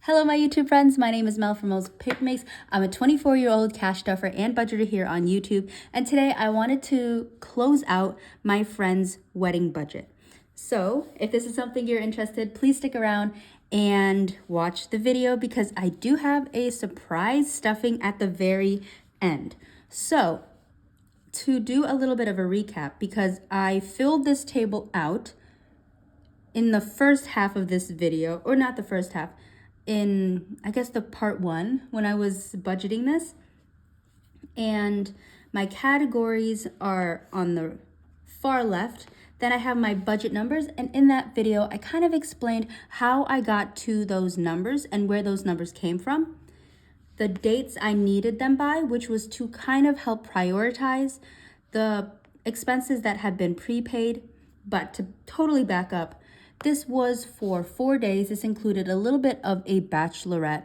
Hello, my YouTube friends. My name is Mel from Mel's Picnics. I'm a 24-year-old cash stuffer and budgeter here on YouTube. And today I wanted to close out my friend's wedding budget. So if this is something you're interested, please stick around and watch the video because I do have a surprise stuffing at the very end. So to do a little bit of a recap, because I filled this table out in the first half of this video, or not the first half, in I guess the part one when I was budgeting this, and my categories are on the far left. Then I have my budget numbers, and in that video I kind of explained how I got to those numbers and where those numbers came from, the dates I needed them by, which was to kind of help prioritize the expenses that had been prepaid. But to totally back up, this was for 4 days. This included a little bit of a bachelorette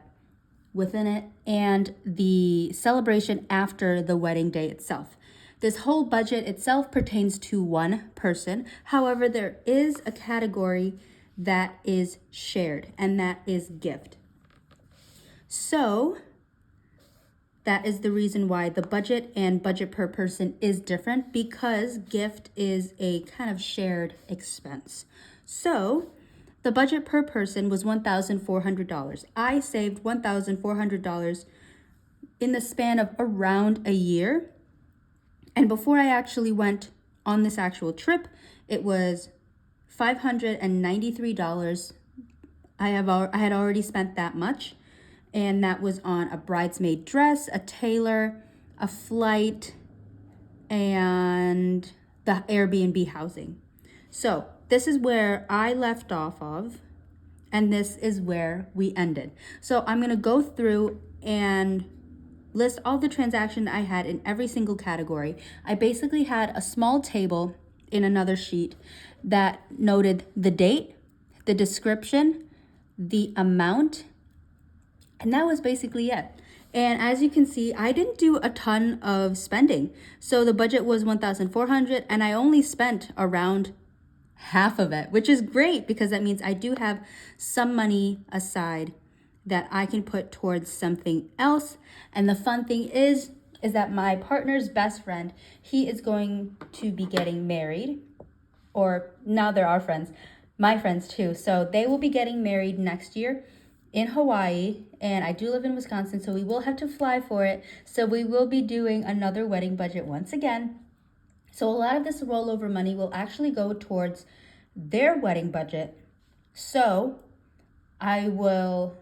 within it and the celebration after the wedding day itself. This whole budget itself pertains to one person. However, there is a category that is shared, and that is gift. So that is the reason why the budget and budget per person is different, because gift is a kind of shared expense. So the budget per person was $1,400. I saved $1,400 in the span of around a year. And before I actually went on this actual trip, it was $593. I had already spent that much. And that was on a bridesmaid dress, a tailor, a flight, and the Airbnb housing. So this is where I left off of, and this is where we ended. So I'm going to go through and list all the transactions I had in every single category. I basically had a small table in another sheet that noted the date, the description, the amount, and that was basically it. And as you can see, I didn't do a ton of spending. So the budget was $1,400 and I only spent around half of it, which is great because that means I do have some money aside that I can put towards something else. And the fun thing is that my partner's best friend, he is going to be getting married, or now they're our friends, my friends too. So they will be getting married next year in Hawaii, and I do live in Wisconsin, so we will have to fly for it. So we will be doing another wedding budget once again. So a lot of this rollover money will actually go towards their wedding budget. So I will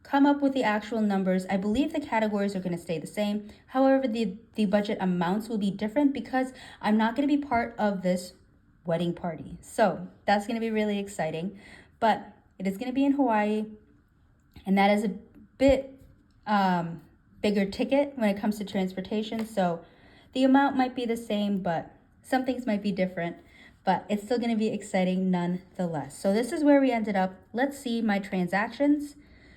come up with the actual numbers. I believe the categories are going to stay the same. However, the budget amounts will be different because I'm not going to be part of this wedding party. So that's going to be really exciting. But it is going to be in Hawaii, and that is a bit bigger ticket when it comes to transportation. So the amount might be the same, but some things might be different. But it's still going to be exciting nonetheless. So this is where we ended up. Let's see my transactions.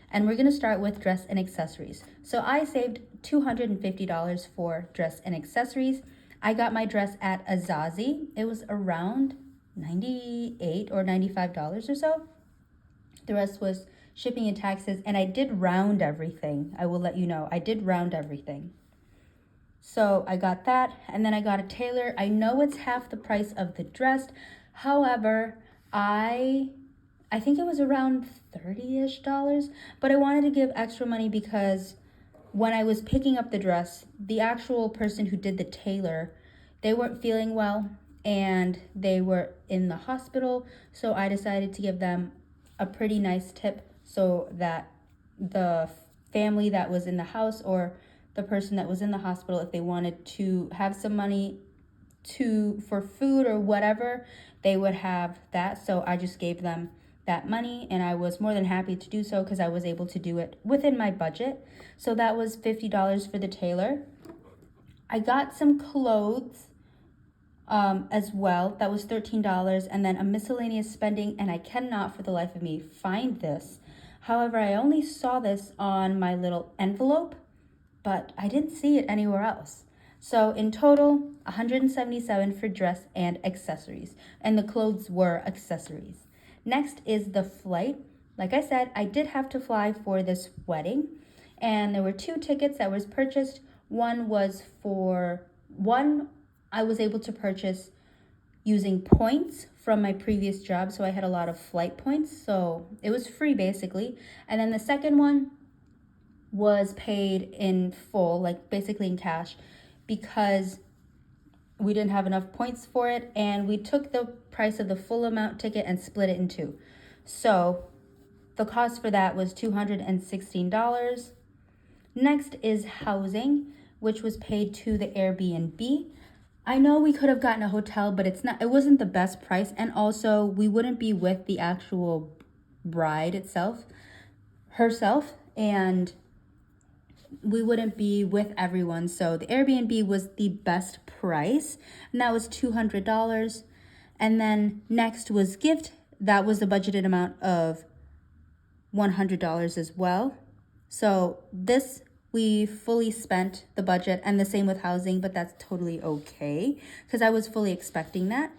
And we're going to start with dress and accessories. So I saved $250 for dress and accessories. I got my dress at Azazi. It was around $98 or $95 or so. The rest was shipping and taxes, and I did round everything. I will let you know, I did round everything. So I got that, and then I got a tailor. I know it's half the price of the dress. However, I think it was around $30-ish, but I wanted to give extra money because when I was picking up the dress, the actual person who did the tailor, they weren't feeling well and they were in the hospital. So I decided to give them a pretty nice tip so that the family that was in the house, or the person that was in the hospital, if they wanted to have some money for food or whatever, they would have that. So I just gave them that money, and I was more than happy to do so because I was able to do it within my budget. So that was $50 for the tailor. I got some clothes as well. That was $13, and then a miscellaneous spending, and I cannot for the life of me find this. However, I only saw this on my little envelope, but I didn't see it anywhere else. So in total, $177 for dress and accessories, and the clothes were accessories. Next is the flight. like I said, I did have to fly for this wedding, and there were 2 tickets that was purchased. One I was able to purchase using points from my previous job, so I had a lot of flight points, so it was free basically. And then the second one was paid in full, like basically in cash, because we didn't have enough points for it, and we took the price of the full amount ticket and split it in 2. So the cost for that was $216. Next is housing, which was paid to the Airbnb. I know we could have gotten a hotel, but it wasn't the best price, and also we wouldn't be with the actual bride herself, and we wouldn't be with everyone. So the Airbnb was the best price, and that was $200. And then next was gift. That was the budgeted amount of $100 as well. So this, we fully spent the budget, and the same with housing, but that's totally okay because I was fully expecting that.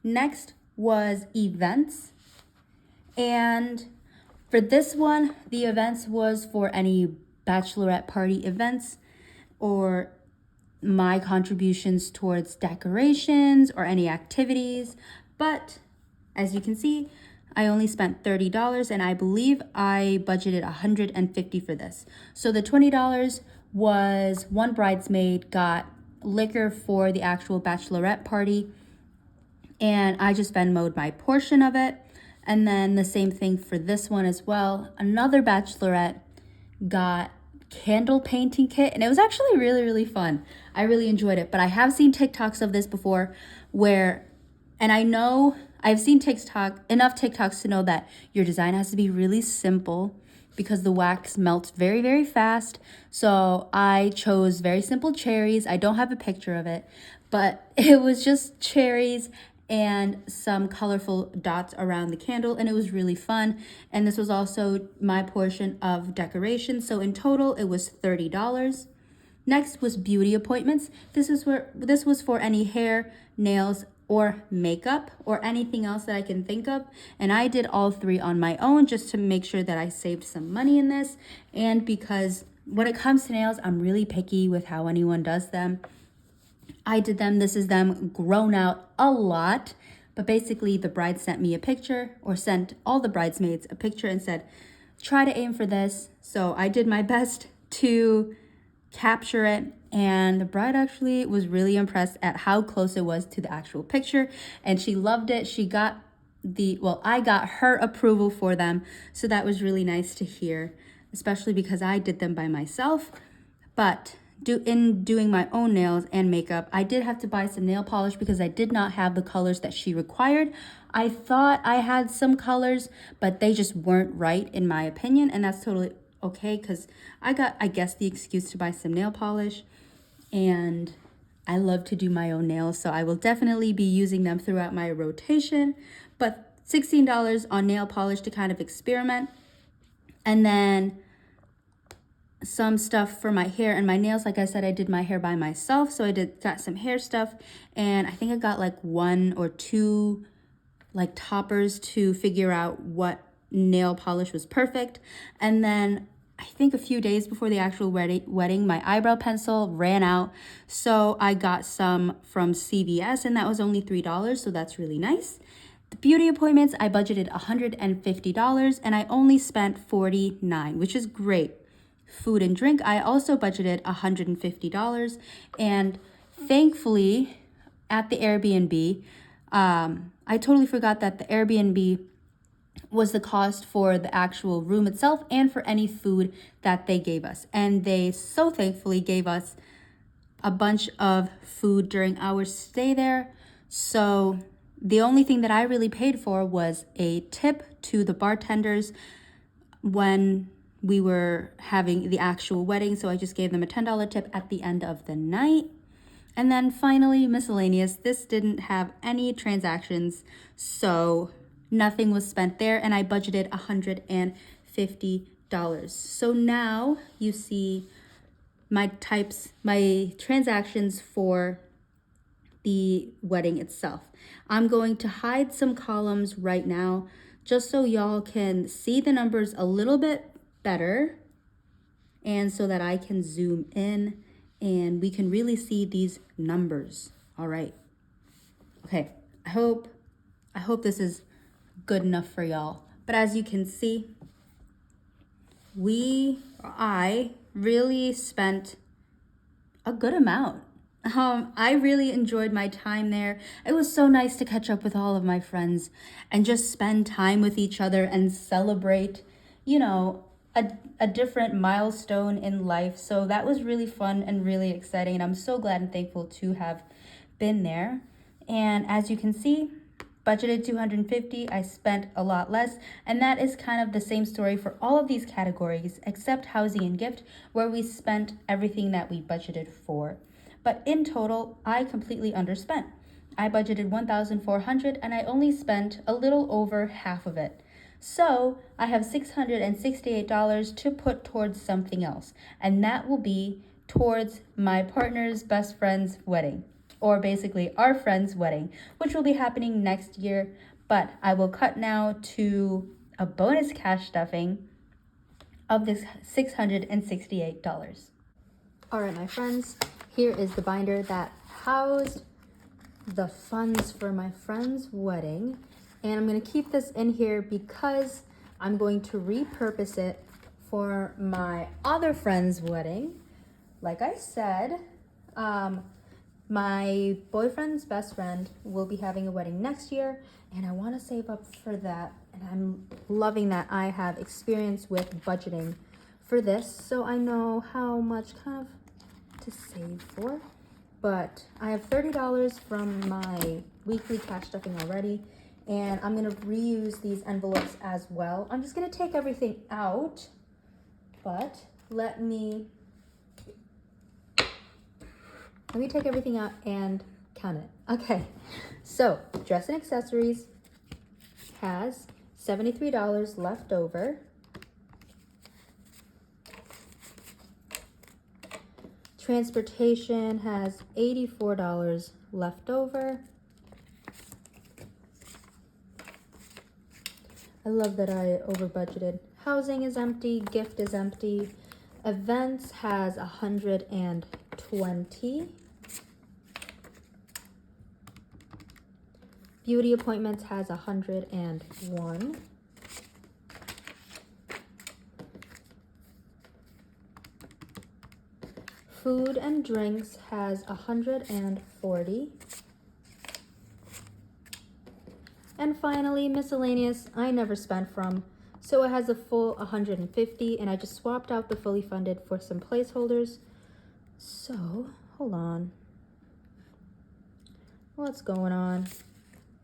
Next was events. And for this one, the events was for any bachelorette party events or my contributions towards decorations or any activities. But as you can see, I only spent $30, and I believe I budgeted $150 for this. So the $20 was one bridesmaid got liquor for the actual bachelorette party, and I just Venmo'd my portion of it. And then the same thing for this one as well. Another bachelorette got candle painting kit, and it was actually really, really fun. I really enjoyed it. But I have seen TikToks of this before and I know I've seen enough TikToks to know that your design has to be really simple because the wax melts very, very fast. So I chose very simple cherries. I don't have a picture of it, but it was just cherries and some colorful dots around the candle, and it was really fun. And this was also my portion of decoration. So in total, it was $30. Next was beauty appointments. This was for any hair, nails, or makeup, or anything else that I can think of. And I did all 3 on my own just to make sure that I saved some money in this. And because when it comes to nails, I'm really picky with how anyone does them. I did them. This is them grown out a lot. But basically, the bride sent me a picture, or sent all the bridesmaids a picture and said, try to aim for this. So I did my best to capture it, and the bride actually was really impressed at how close it was to the actual picture, and she loved it. I got her approval for them, so that was really nice to hear, especially because I did them by myself. But in doing my own nails and makeup, I did have to buy some nail polish because I did not have the colors that she required. I thought I had some colors, but they just weren't right in my opinion, and that's totally okay because I got, I guess, the excuse to buy some nail polish, and I love to do my own nails, so I will definitely be using them throughout my rotation. But $16 on nail polish to kind of experiment, and then some stuff for my hair and my nails. Like I said, I did my hair by myself, so got some hair stuff, and I think I got like 1 or 2 like toppers to figure out what nail polish was perfect. And then I think a few days before the actual wedding, my eyebrow pencil ran out, so I got some from CVS, and that was only $3, so that's really nice. The beauty appointments, I budgeted $150, and I only spent $49, which is great. Food and drink, I also budgeted $150, and thankfully at the Airbnb, I totally forgot that the Airbnb was the cost for the actual room itself and for any food that they gave us. And they so thankfully gave us a bunch of food during our stay there. So the only thing that I really paid for was a tip to the bartenders when we were having the actual wedding. So I just gave them a $10 tip at the end of the night. And then finally, miscellaneous. This didn't have any transactions, so nothing was spent there, and I budgeted $150. So now you see my transactions for the wedding itself. I'm going to hide some columns right now just so y'all can see the numbers a little bit better and so that I can zoom in and we can really see these numbers. All right. Okay, I hope this is good enough for y'all. But as you can see, I really spent a good amount. I really enjoyed my time there. It was so nice to catch up with all of my friends and just spend time with each other and celebrate, you know, a different milestone in life. So that was really fun and really exciting. And I'm so glad and thankful to have been there. And as you can see, budgeted $250, I spent a lot less, and that is kind of the same story for all of these categories except housing and gift, where we spent everything that we budgeted for. But in total, I completely underspent. I budgeted $1,400 and I only spent a little over half of it. So I have $668 to put towards something else, and that will be towards my partner's best friend's wedding, or basically our friend's wedding, which will be happening next year. But I will cut now to a bonus cash stuffing of this $668. All right, my friends, here is the binder that housed the funds for my friend's wedding. And I'm going to keep this in here because I'm going to repurpose it for my other friend's wedding. Like I said, my boyfriend's best friend will be having a wedding next year, and I want to save up for that. And I'm loving that I have experience with budgeting for this, so I know how much kind of to save for. But I have $30 from my weekly cash stuffing already, and I'm going to reuse these envelopes as well. I'm just going to take everything out, but let me take everything out and count it. Okay, so dress and accessories has $73 left over. Transportation has $84 left over. I love that I over budgeted. Housing is empty, gift is empty. Events has 120. Beauty appointments has 101. Food and drinks has 140. And finally, miscellaneous, I never spent from, so it has a full 150, and I just swapped out the fully funded for some placeholders. So, hold on. What's going on?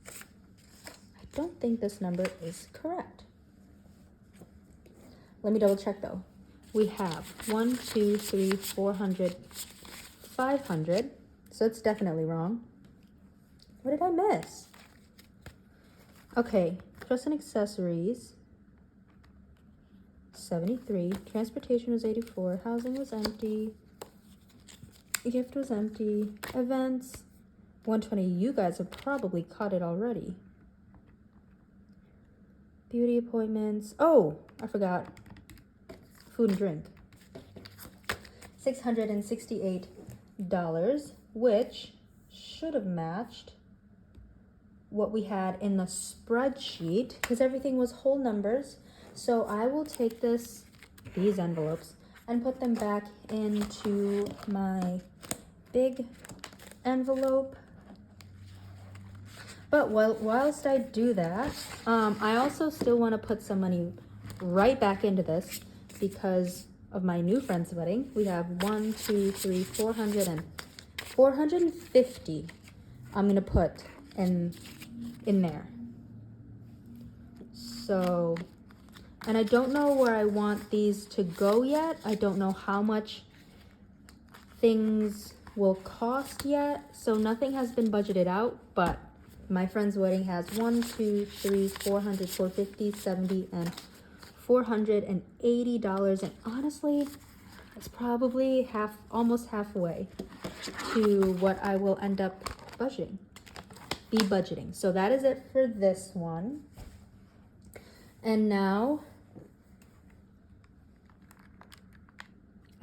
I don't think this number is correct. Let me double check though. We have 1, 2, 3, 400, 500. So it's definitely wrong. What did I miss? Okay, dress and accessories, 73. Transportation was 84. Housing was empty. Gift was empty. Events, 120. You guys have probably caught it already. Beauty appointments. Oh, I forgot. Food and drink. $668, which should have matched what we had in the spreadsheet because everything was whole numbers. So I will take these envelopes and put them back into my big envelope. But whilst I do that, I also still want to put some money right back into this because of my new friend's wedding. We have 1, 2, 3, 400 and 450. I'm gonna put in there. So, and I don't know where I want these to go yet. I don't know how much things will cost yet. So nothing has been budgeted out, but my friend's wedding has 1, 2, 3, 400, 450, 70, and $480. And honestly, it's probably almost halfway to what I will end up budgeting. So that is it for this one. And now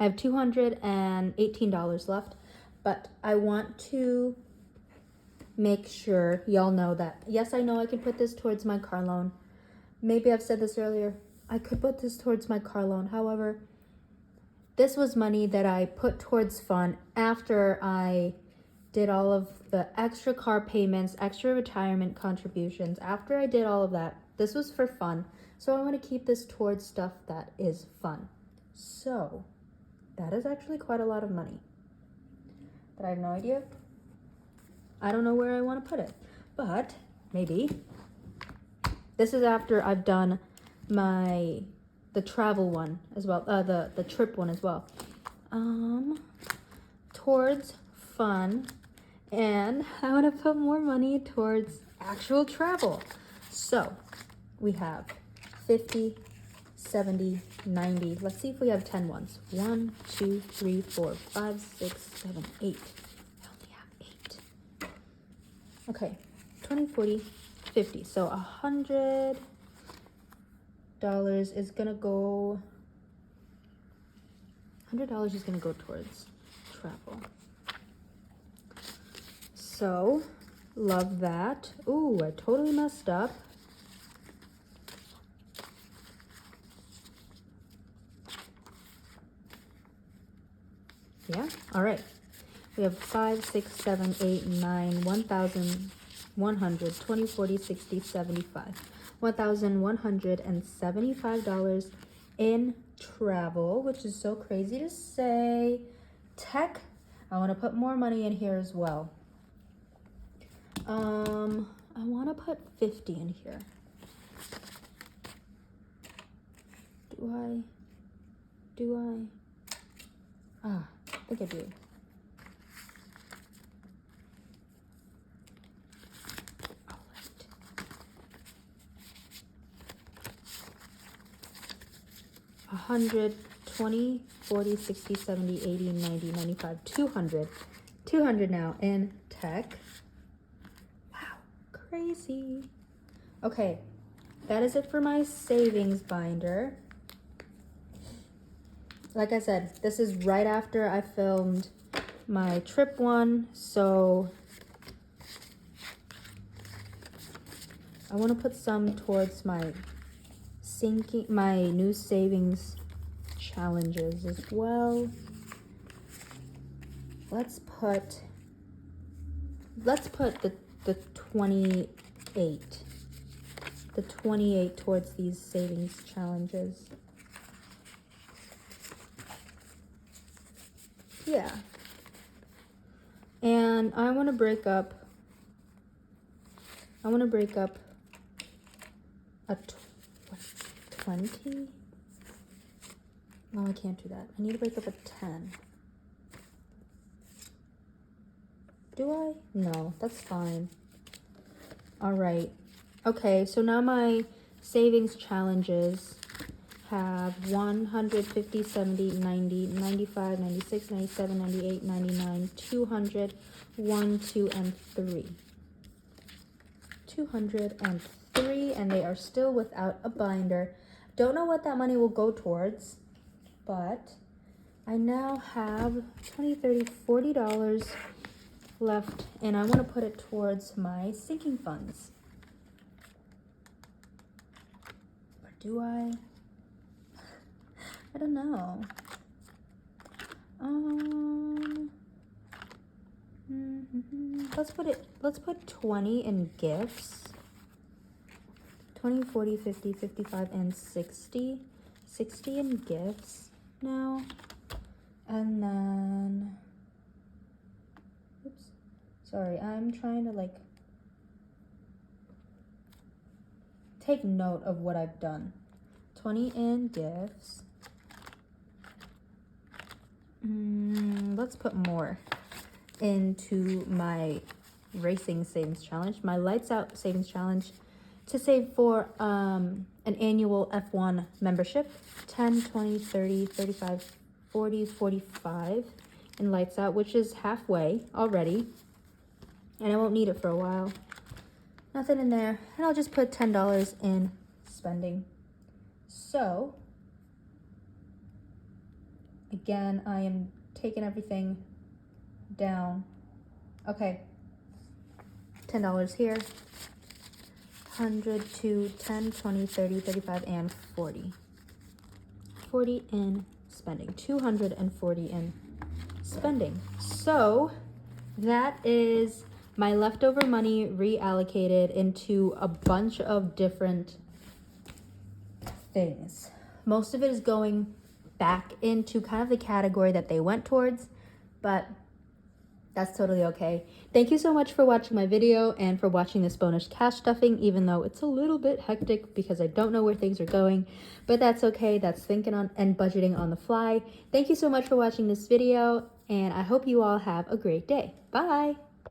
I have $218 left, but I want to make sure y'all know that, yes, I know I can put this towards my car loan. Maybe I've said this earlier. I could put this towards my car loan. However, this was money that I put towards fun after I did all of the extra car payments, extra retirement contributions. After I did all of that, this was for fun. So I want to keep this towards stuff that is fun. So that is actually quite a lot of money. But I have no idea. I don't know where I want to put it. But maybe this is after I've done the travel one as well, the trip one as well. Towards fun, and I want to put more money towards actual travel. So we have 50, 70, 90. Let's see if we have 10 ones. 1, 2, 3, 4, 5, 6, 7, 8. I only have 8. Okay, 20, 40, 50. So $100 is gonna go. $100 is gonna go towards travel. So love that. Ooh, I totally messed up. Yeah, all right. We have 5, 6, 7, 8, 9, 1,100, 20, 40, 60, 75. $1,175 in travel, which is so crazy to say. Tech, I want to put more money in here as well. I want to put 50 in here. Do I? I think I do. All right. $100, 20, 40, 60, 70, 80, 90, 95, 200. 200 now in tech. Wow, crazy. Okay, that is it for my savings binder. Like I said, this is right after I filmed my trip one, so I want to put some towards my new savings challenges as well. Let's put the 28. The 28 towards these savings challenges. Yeah. And I want to break up a 20? No, I can't do that. I need to break up a 10. Do I? No, that's fine. All right. Okay, so now my savings challenges have 150, 70, 90, 95, 96, 97, 98, 99, 200, 1, 2, and 3. 203, and they are still without a binder. Don't know what that money will go towards, but I now have $20, $30, $40 left, and I want to put it towards my sinking funds. Or do I? I don't know. Let's put 20 in gifts. 20, 40, 50, 55, and 60. 60 in gifts now. And then, oops, sorry, I'm trying to take note of what I've done. 20 in gifts. Let's put more into my racing savings challenge, my lights out savings challenge, to save for an annual F1 membership. 10, 20, 30, 35, 40, 45 in lights out, which is halfway already, and I won't need it for a while. Nothing in there, and I'll just put $10 in spending. So, again, I am taking everything down. Okay, $10 here. 100 to 10, 20, 30, 35, and 40. 40 in spending. 240 in spending. So that is my leftover money reallocated into a bunch of different things. Most of it is going back into kind of the category that they went towards, but that's totally okay. Thank you so much for watching my video and for watching this bonus cash stuffing, even though it's a little bit hectic because I don't know where things are going, but that's okay. That's thinking on and budgeting on the fly. Thank you so much for watching this video, and I hope you all have a great day. Bye.